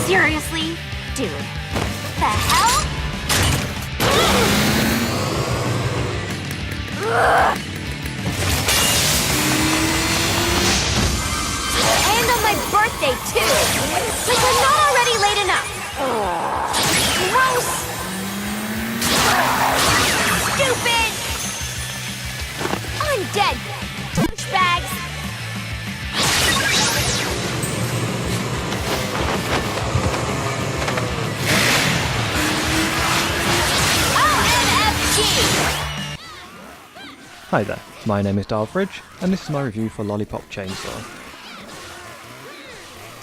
Seriously? Dude. The hell? Ugh. And on my birthday, too! Like we're not already late enough! Gross! Stupid! Undead douchebags! Hi there, my name is Dalfridge, and this is my review for Lollipop Chainsaw.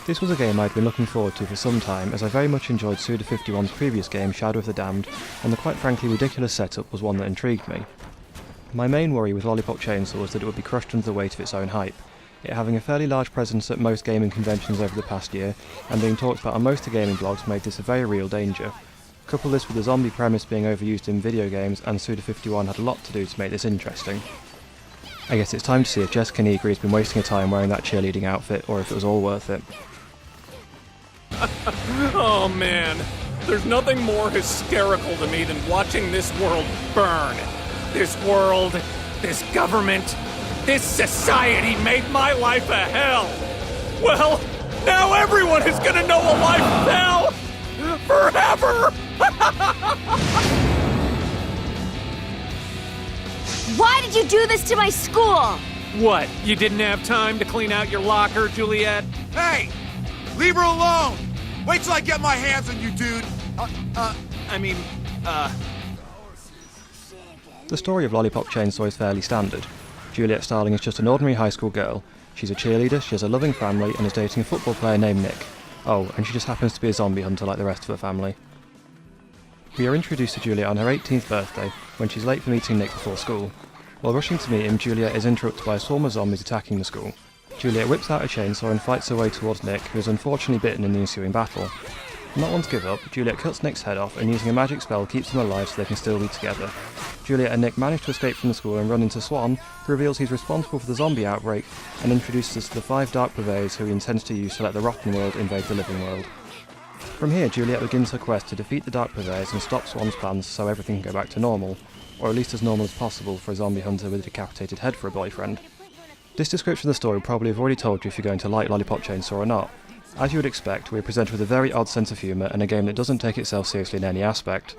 This was a game I'd been looking forward to for some time, as I very much enjoyed Suda51's previous game, Shadow of the Damned, and the quite frankly ridiculous setup was one that intrigued me. My main worry with Lollipop Chainsaw was that it would be crushed under the weight of its own hype, it having a fairly large presence at most gaming conventions over the past year, and being talked about on most of the gaming blogs made this a very real danger. Couple this with the zombie premise being overused in video games, and Suda51 had a lot to do to make this interesting. I guess it's time to see if Jessica Negri has been wasting her time wearing that cheerleading outfit, or if it was all worth it. Oh man, there's nothing more hysterical to me than watching this world burn. This world, this government, this society made my life a hell. Well, now everyone is gonna know a life of hell forever! Why did you do this to my school? What, you didn't have time to clean out your locker, Juliet? Hey! Leave her alone! Wait till I get my hands on you, dude! The story of Lollipop Chainsaw is fairly standard. Juliet Starling is just an ordinary high school girl. She's a cheerleader, she has a loving family, and is dating a football player named Nick. Oh, and she just happens to be a zombie hunter like the rest of her family. We are introduced to Juliet on her 18th birthday, when she's late for meeting Nick before school. While rushing to meet him, Juliet is interrupted by a swarm of zombies attacking the school. Juliet whips out a chainsaw and fights her way towards Nick, who is unfortunately bitten in the ensuing battle. Not one to give up, Juliet cuts Nick's head off and using a magic spell keeps them alive so they can still be together. Juliet and Nick manage to escape from the school and run into Swan, who reveals he's responsible for the zombie outbreak and introduces us to the 5 dark purveyors who he intends to use to let the rotten world invade the living world. From here, Juliet begins her quest to defeat the dark purveyors and stop Swan's plans so everything can go back to normal, or at least as normal as possible for a zombie hunter with a decapitated head for a boyfriend. This description of the story will probably have already told you if you're going to like Lollipop Chainsaw or not. As you would expect, we are presented with a very odd sense of humour and a game that doesn't take itself seriously in any aspect.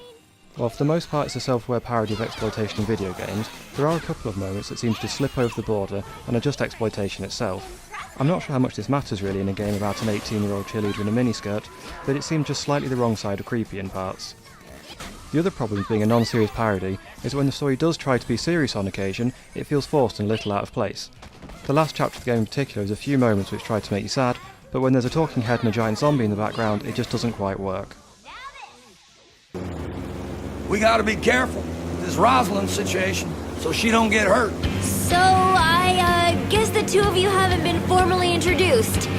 While for the most part it's a self-aware parody of exploitation in video games, there are a couple of moments that seem to just slip over the border and are just exploitation itself. I'm not sure how much this matters really in a game about an 18-year-old cheerleader in a miniskirt, but it seemed just slightly the wrong side of creepy in parts. The other problem with being a non-serious parody is that when the story does try to be serious on occasion, it feels forced and a little out of place. The last chapter of the game in particular has a few moments which try to make you sad, but when there's a talking head and a giant zombie in the background, it just doesn't quite work. We gotta be careful with this Rosalind situation, so she don't get hurt. So, I guess the two of you haven't been formally introduced.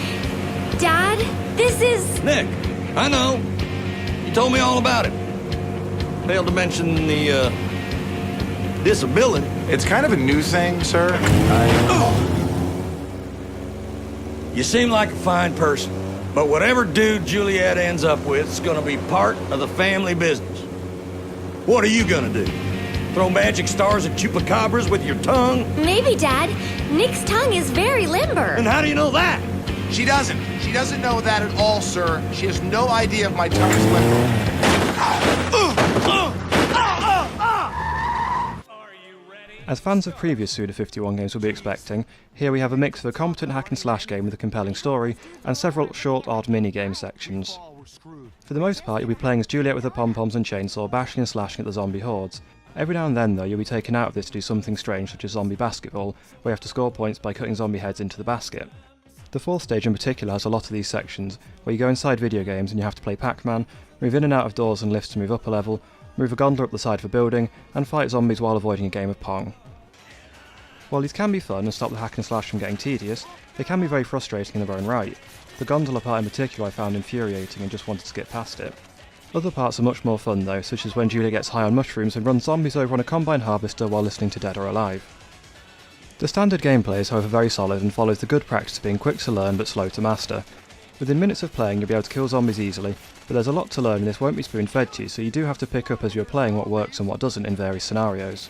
Dad, this is... Nick, I know. You told me all about it. Failed to mention the, disability. It's kind of a new thing, sir. You seem like a fine person, but whatever dude Juliet ends up with is gonna be part of the family business. What are you gonna do? Throw magic stars at chupacabras with your tongue? Maybe, Dad. Nick's tongue is very limber. And how do you know that? She doesn't. She doesn't know that at all, sir. She has no idea if my tongue is limber. As fans of previous Suda51 games will be expecting, here we have a mix of a competent hack and slash game with a compelling story, and several short, odd mini-game sections. For the most part, you'll be playing as Juliet with her pom-poms and chainsaw, bashing and slashing at the zombie hordes. Every now and then, though, you'll be taken out of this to do something strange such as zombie basketball, where you have to score points by cutting zombie heads into the basket. The 4th stage in particular has a lot of these sections, where you go inside video games and you have to play Pac-Man, move in and out of doors and lifts to move up a level, move a gondola up the side of a building, and fight zombies while avoiding a game of Pong. While these can be fun and stop the hack and slash from getting tedious, they can be very frustrating in their own right. The gondola part in particular I found infuriating and just wanted to skip past it. Other parts are much more fun though, such as when Julia gets high on mushrooms and runs zombies over on a combine harvester while listening to Dead or Alive. The standard gameplay is however very solid and follows the good practice of being quick to learn but slow to master. Within minutes of playing you'll be able to kill zombies easily, but there's a lot to learn and this won't be spoon-fed to you, so you do have to pick up as you're playing what works and what doesn't in various scenarios.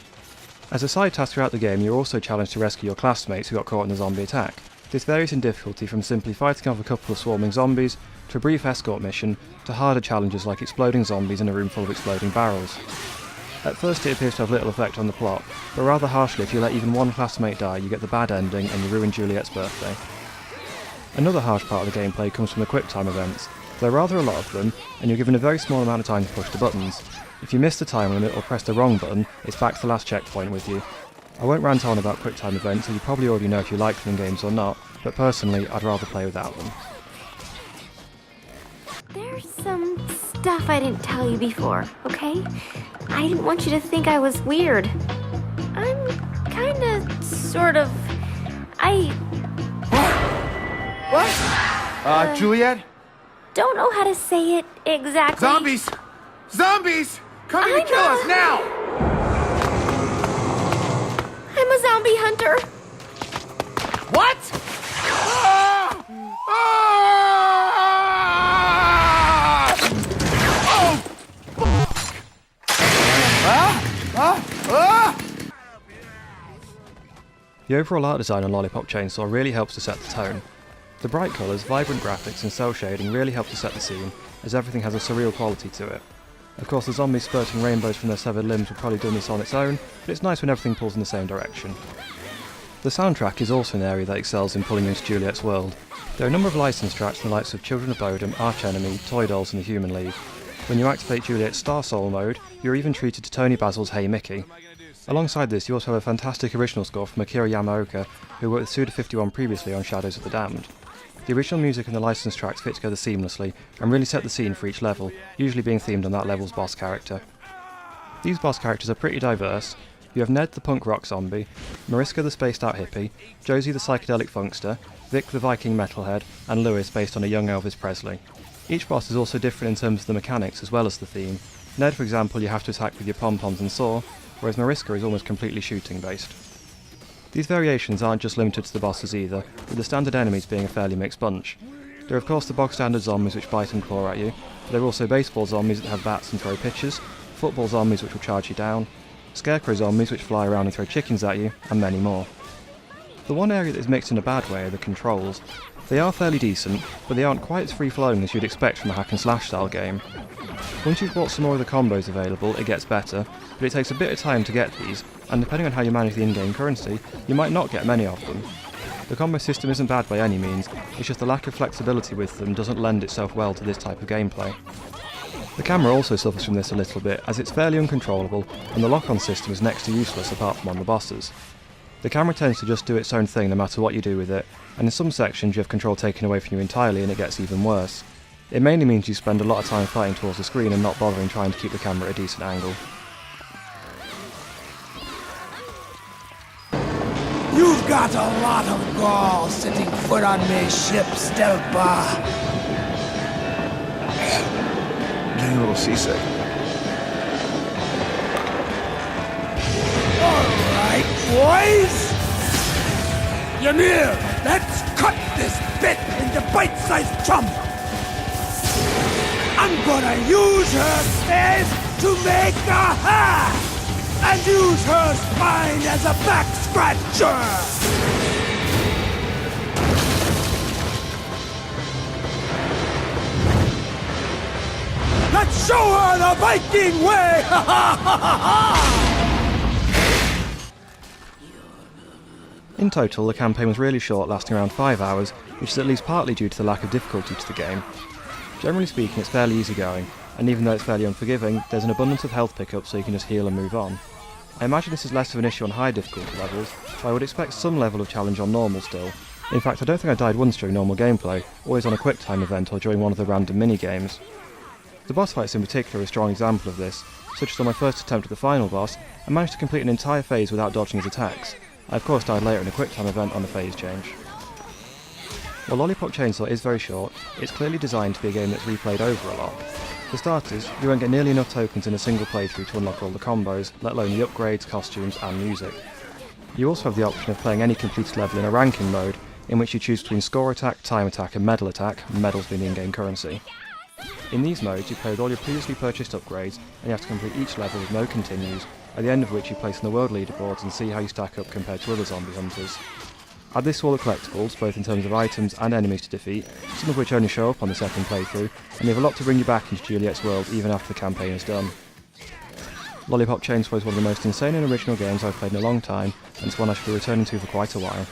As a side task throughout the game, you're also challenged to rescue your classmates who got caught in the zombie attack. This varies in difficulty from simply fighting off a couple of swarming zombies, to a brief escort mission, to harder challenges like exploding zombies in a room full of exploding barrels. At first it appears to have little effect on the plot, but rather harshly if you let even one classmate die you get the bad ending and you ruin Juliet's birthday. Another harsh part of the gameplay comes from the QuickTime events. There are rather a lot of them, and you're given a very small amount of time to push the buttons. If you miss the time limit or press the wrong button, it's back to the last checkpoint with you. I won't rant on about QuickTime events, as you probably already know if you like them in games or not, but personally I'd rather play without them. There's some stuff I didn't tell you before, okay? I didn't want you to think I was weird. I'm kinda, sort of... What? Juliet? don't know how to say it exactly. Zombies! Zombies! Coming to kill us now! I'm a zombie hunter. What? Ah! Ah! Oh! Fuck! The overall art design on Lollipop Chainsaw really helps to set the tone. The bright colours, vibrant graphics and cell shading really help to set the scene, as everything has a surreal quality to it. Of course the zombies spurting rainbows from their severed limbs would probably do this on its own, but it's nice when everything pulls in the same direction. The soundtrack is also an area that excels in pulling you into Juliet's world. There are a number of licensed tracks from the likes of Children of Bodom, Arch Enemy, Toy Dolls and the Human League. When you activate Juliet's Star Soul mode, you're even treated to Tony Basil's Hey Mickey. Alongside this, you also have a fantastic original score from Akira Yamaoka, who worked with Suda51 previously on Shadows of the Damned. The original music and the licensed tracks fit together seamlessly, and really set the scene for each level, usually being themed on that level's boss character. These boss characters are pretty diverse. You have Ned the punk rock zombie, Mariska the spaced out hippie, Josie the psychedelic funkster, Vic the Viking metalhead, and Lewis based on a young Elvis Presley. Each boss is also different in terms of the mechanics as well as the theme. Ned, for example, you have to attack with your pom-poms and saw, whereas Mariska is almost completely shooting based. These variations aren't just limited to the bosses either, with the standard enemies being a fairly mixed bunch. There are of course the bog standard zombies which bite and claw at you, but there are also baseball zombies that have bats and throw pitches, football zombies which will charge you down, scarecrow zombies which fly around and throw chickens at you, and many more. The one area that is mixed in a bad way are the controls. They are fairly decent, but they aren't quite as free-flowing as you'd expect from a hack and slash style game. Once you've bought some more of the combos available, it gets better, but it takes a bit of time to get these, and depending on how you manage the in-game currency, you might not get many of them. The combo system isn't bad by any means, it's just the lack of flexibility with them doesn't lend itself well to this type of gameplay. The camera also suffers from this a little bit, as it's fairly uncontrollable, and the lock-on system is next to useless apart from on the bosses. The camera tends to just do its own thing no matter what you do with it, and in some sections you have control taken away from you entirely and it gets even worse. It mainly means you spend a lot of time fighting towards the screen and not bothering trying to keep the camera at a decent angle. You've got a lot of gall setting foot on me ship, Stelpa. Getting a little seasick. All right, boys. Ymir, let's cut this bit into bite-sized chunks. I'm gonna use her stairs to make a hat, and use her spine as a back scratcher. Let's show her the Viking way! Ha ha ha ha ha! In total, the campaign was really short, lasting around 5 hours, which is at least partly due to the lack of difficulty to the game. Generally speaking, it's fairly easygoing, and even though it's fairly unforgiving, there's an abundance of health pickups so you can just heal and move on. I imagine this is less of an issue on high difficulty levels, but I would expect some level of challenge on normal still. In fact, I don't think I died once during normal gameplay, always on a QuickTime event or during one of the random mini-games. The boss fights in particular are a strong example of this, such as on my first attempt at the final boss, I managed to complete an entire phase without dodging his attacks. I of course died later in a QuickTime event on a phase change. While Lollipop Chainsaw is very short, it's clearly designed to be a game that's replayed over a lot. For starters, you won't get nearly enough tokens in a single playthrough to unlock all the combos, let alone the upgrades, costumes and music. You also have the option of playing any completed level in a ranking mode, in which you choose between score attack, time attack and medal attack, medals being the in-game currency. In these modes, you play with all your previously purchased upgrades, and you have to complete each level with no continues, at the end of which you place on the world leaderboards and see how you stack up compared to other zombie hunters. Add this to all the collectibles, both in terms of items and enemies to defeat, some of which only show up on the second playthrough, and you have a lot to bring you back into Juliet's world even after the campaign is done. Lollipop Chainsaw is one of the most insane and original games I've played in a long time, and it's one I should be returning to for quite a while.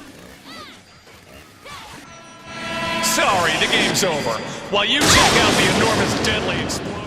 Sorry, the game's over. While you check out the enormous deadly explosion...